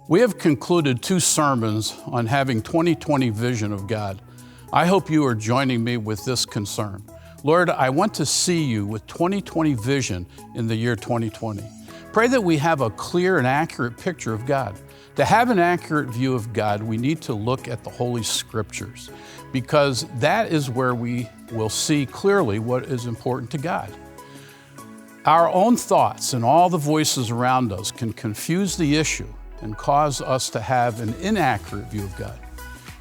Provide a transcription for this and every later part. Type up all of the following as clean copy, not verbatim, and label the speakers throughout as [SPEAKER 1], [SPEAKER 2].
[SPEAKER 1] We have concluded 2 sermons on having 2020 vision of God. I hope you are joining me with this concern. Lord, I want to see you with 2020 vision in the year 2020. Pray that we have a clear and accurate picture of God. To have an accurate view of God, we need to look at the Holy Scriptures, because that is where we will see clearly what is important to God. Our own thoughts and all the voices around us can confuse the issue and cause us to have an inaccurate view of God.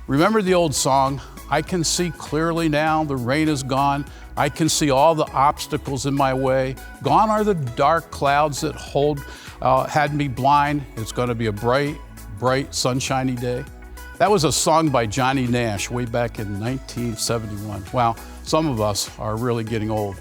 [SPEAKER 1] Remember the old song, I can see clearly now, the rain is gone. I can see all the obstacles in my way. Gone are the dark clouds that had me blind. It's gonna be a bright, sunshiny day. That was a song by Johnny Nash way back in 1971. Wow, some of us are really getting old.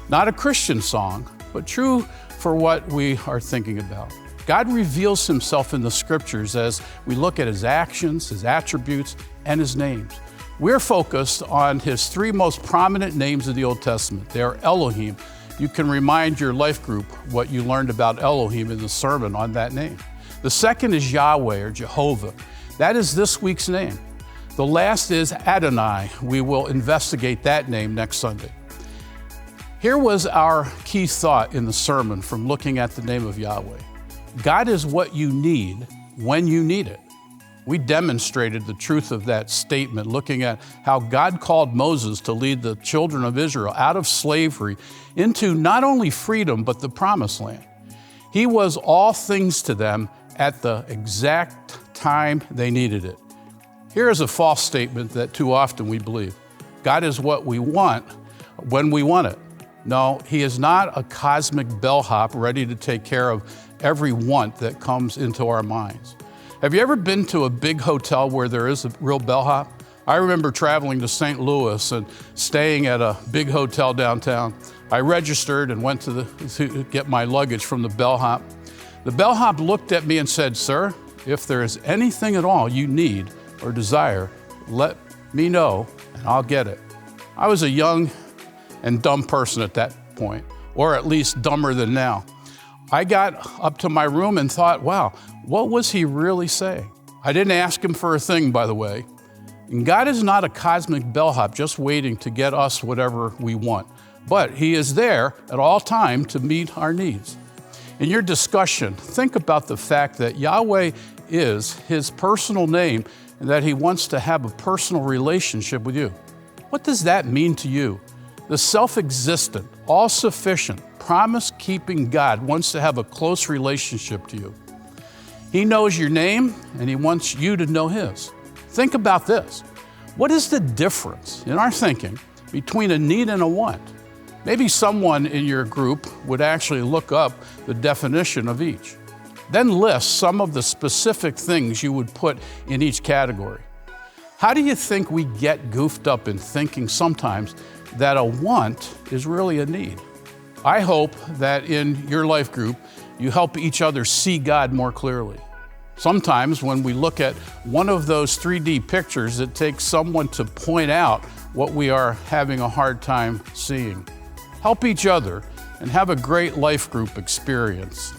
[SPEAKER 1] Not a Christian song, but true for what we are thinking about. God reveals himself in the Scriptures as we look at his actions, his attributes, and his names. We're focused on his 3 most prominent names of the Old Testament. They are Elohim. You can remind your life group what you learned about Elohim in the sermon on that name. The second is Yahweh or Jehovah. That is this week's name. The last is Adonai. We will investigate that name next Sunday. Here was our key thought in the sermon from looking at the name of Yahweh. God is what you need when you need it. We demonstrated the truth of that statement looking at how God called Moses to lead the children of Israel out of slavery into not only freedom, but the promised land. He was all things to them at the exact time they needed it. Here is a false statement that too often we believe. God is what we want when we want it. No, he is not a cosmic bellhop ready to take care of every want that comes into our minds. Have you ever been to a big hotel where there is a real bellhop? I remember traveling to St. Louis and staying at a big hotel downtown. I registered and went to get my luggage from the bellhop. The bellhop looked at me and said, "Sir, if there is anything at all you need or desire, let me know and I'll get it." I was a young and dumb person at that point, or at least dumber than now. I got up to my room and thought, wow, what was he really saying? I didn't ask him for a thing, by the way. And God is not a cosmic bellhop just waiting to get us whatever we want, but he is there at all times to meet our needs. In your discussion, think about the fact that Yahweh is his personal name and that he wants to have a personal relationship with you. What does that mean to you? The self-existent, all-sufficient, promise-keeping God wants to have a close relationship to you. He knows your name and he wants you to know his. Think about this. What is the difference in our thinking between a need and a want? Maybe someone in your group would actually look up the definition of each. Then list some of the specific things you would put in each category. How do you think we get goofed up in thinking sometimes that a want is really a need? I hope that in your life group, you help each other see God more clearly. Sometimes when we look at one of those 3D pictures, it takes someone to point out what we are having a hard time seeing. Help each other and have a great life group experience.